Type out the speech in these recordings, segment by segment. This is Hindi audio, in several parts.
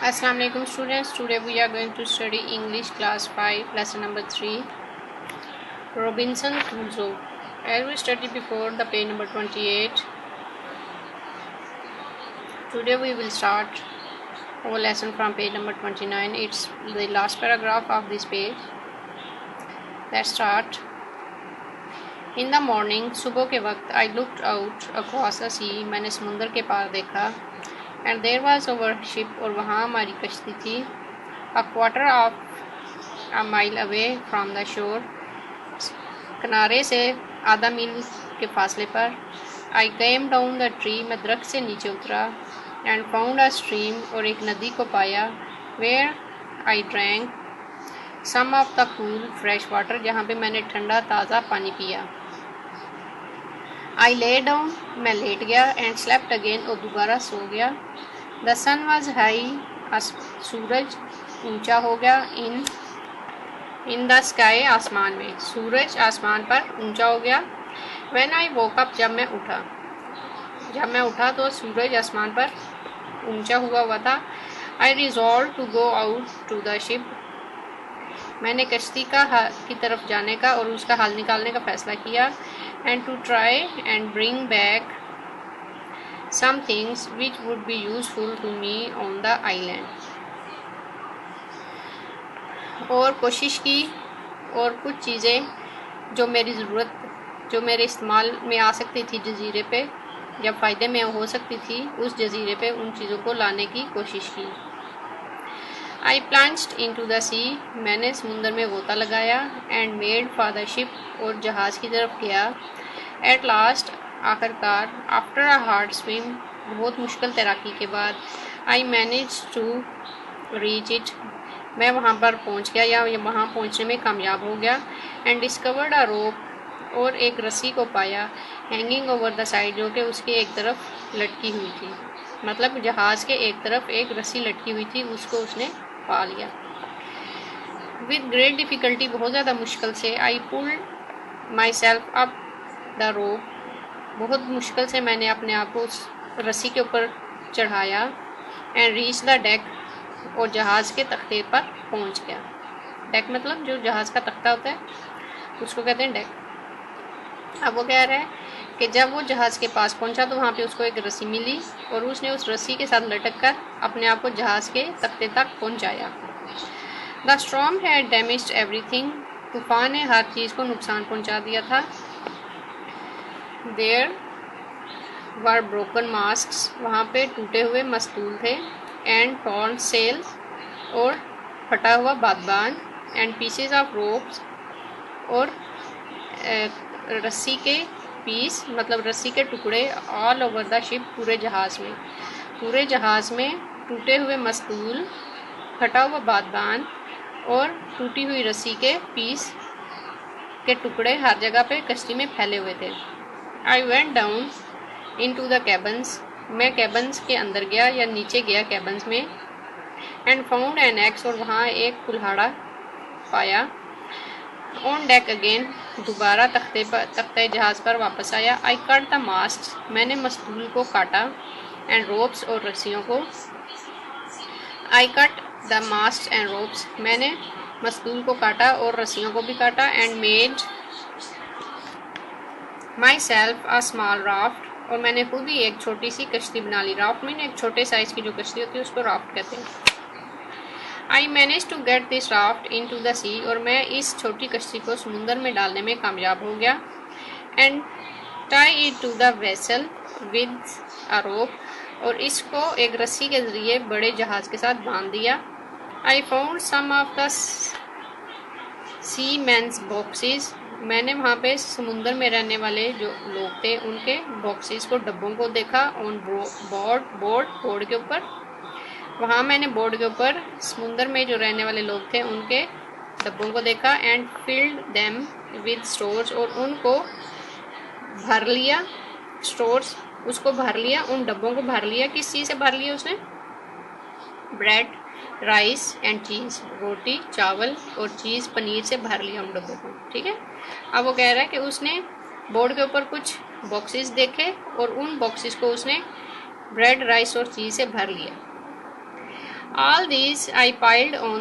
Assalamu alaikum students. Today we are going to study English class 5 lesson number 3 Robinson Crusoe. As we studied before the page number 28, today we will start our lesson from page number 29. It's the last paragraph of this page. Let's start. In the morning, सुबह के वक्त I looked out across the sea. मैंने समुंदर के पार देखा. And there was our ship और वहाँ हमारी कश्ती थी. A quarter of a mile away from the shore. किनारे से आधा मील के फासले पर. I came down the tree. मैं दरख्त से नीचे उतरा. And found a stream और एक नदी को पाया. Where I drank some of the cool fresh water. जहाँ पे मैंने ठंडा ताज़ा पानी पिया. I lay down. मैं लेट गया. And slept again और दोबारा सो गया. The sun was high. सूरज ऊंचा हो गया. In the sky आसमान में. सूरज आसमान पर ऊंचा हो गया. When I woke up. जब मैं उठा तो सूरज आसमान पर ऊंचा हुआ था. I resolved to go out to the ship. मैंने कश्ती की तरफ जाने का और उसका हल निकालने का फैसला किया. And to try and bring back some things which would be useful to me on the island. और कोशिश की और कुछ चीज़ें जो मेरे इस्तेमाल में आ सकती थी जजीरे पे, जब फ़ायदे में हो सकती थी उस जजीरे पे, उन चीज़ों को लाने की कोशिश की. I plunged into the sea. मैंने समुंदर में गोता लगाया. And made for the ship. और जहाज़ की तरफ गया. At last. आखिरकार. After a hard swim. बहुत मुश्किल तैराकी के बाद. I managed to reach it. मैं वहाँ पर पहुँच गया या वहाँ पहुँचने में कामयाब हो गया. And discovered a rope. और एक रस्सी को पाया. Hanging over the side. जो कि उसके एक तरफ लटकी हुई थी. मतलब जहाज़ के एक तरफ एक रस्सी लटकी हुई थी, उसको उसने पा लिया. With great difficulty. बहुत ज़्यादा मुश्किल से. I pulled myself up the rope. बहुत मुश्किल से मैंने अपने आप को उस रस्सी के ऊपर चढ़ाया. And reached the deck. और जहाज़ के तख्ते पर पहुंच गया. डेक मतलब जो जहाज़ का तख्ता होता है उसको कहते हैं डेक. अब वो कह रहा है कि जब वो जहाज़ के पास पहुंचा तो वहाँ पे उसको एक रस्सी मिली और उसने उस रस्सी के साथ लटक कर अपने आप को जहाज़ के तख्ते तक पहुंचाया. The storm had damaged everything. तूफ़ान ने हर चीज़ को नुकसान पहुंचा दिया था. There were broken masts. वहाँ पे टूटे हुए मस्तूल थे. And torn sails. और फटा हुआ बादबान. And pieces of ropes. और रस्सी के पीस मतलब रस्सी के टुकड़े. All over the ship. पूरे जहाज़ में टूटे हुए मस्तूल, फटा हुआ बादबान और टूटी हुई रस्सी के पीस के टुकड़े हर जगह पे कश्ती में फैले हुए थे. I went down into the cabins. मैं कैबन्स के अंदर गया या नीचे गया कैबन्स में. And found an axe. और वहाँ एक कुल्हाड़ा पाया. On deck again. दोबारा तख्ते जहाज़ पर वापस आया. I cut the mast. मैंने मस्तूल को काटा. एंड रोप्स और रस्सियों को. I cut the mast and ropes. मैंने मस्तूल को काटा और रस्सियों को भी काटा. And made myself a small raft. और मैंने खुद ही एक छोटी सी कश्ती बना ली. राफ्ट में एक छोटे साइज़ की जो कश्ती होती है उसको राफ्ट कहते हैं. I manage to get this raft into the sea. और मैं इस छोटी कश्ती को समुंदर में डालने में कामयाब हो गया. And tie it to the vessel with a rope. और इसको एक रस्सी के ज़रिए बड़े जहाज़ के साथ बांध दिया. I found some of the seaman's boxes. मैंने वहाँ पे समुंदर में रहने वाले जो लोग थे उनके बॉक्सेस को, डब्बों को देखा. ऑन बोर्ड के ऊपर. वहाँ मैंने बोर्ड के ऊपर समुंदर में जो रहने वाले लोग थे उनके डब्बों को देखा. And field them with stores. और उनको भर लिया. स्टोर्स उसको भर लिया, उन डब्बों को भर लिया. किस चीज़ से भर लिया उसने? Bread, rice and cheese. रोटी, चावल और चीज़, पनीर से भर लिया उन डब्बों को. ठीक है. अब वो कह रहा है कि उसने बोर्ड के ऊपर कुछ बॉक्सेस देखे और उन बॉक्सेस को उसने ब्रेड, राइस और चीज़ से भर लिया. All these I piled on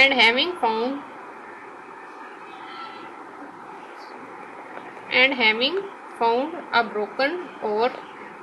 And having found a broken oar,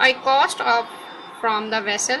I cast off from the vessel,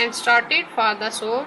And started for the shore,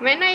When I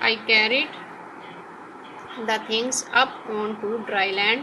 I carried the things up onto dry land,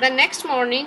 The next morning,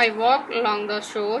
I walked along the shore,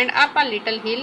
And up a little hill,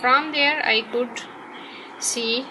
From there I could see,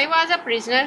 I was a prisoner,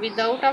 Without a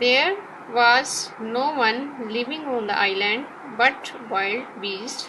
There was no one living on the island but wild beasts,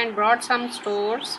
And brought some stores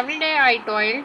Every day I toiled,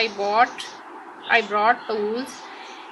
I brought tools,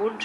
wood,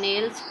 nails,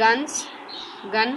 guns, gun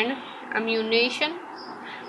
and ammunition,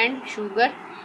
and sugar,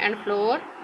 and flour,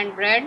and bread,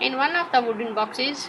In one of the wooden boxes,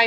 I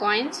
coins,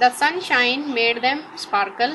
The sunshine made them sparkle,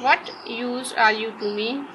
What use are you to me,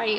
I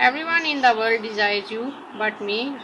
Everyone in the world desires you but me,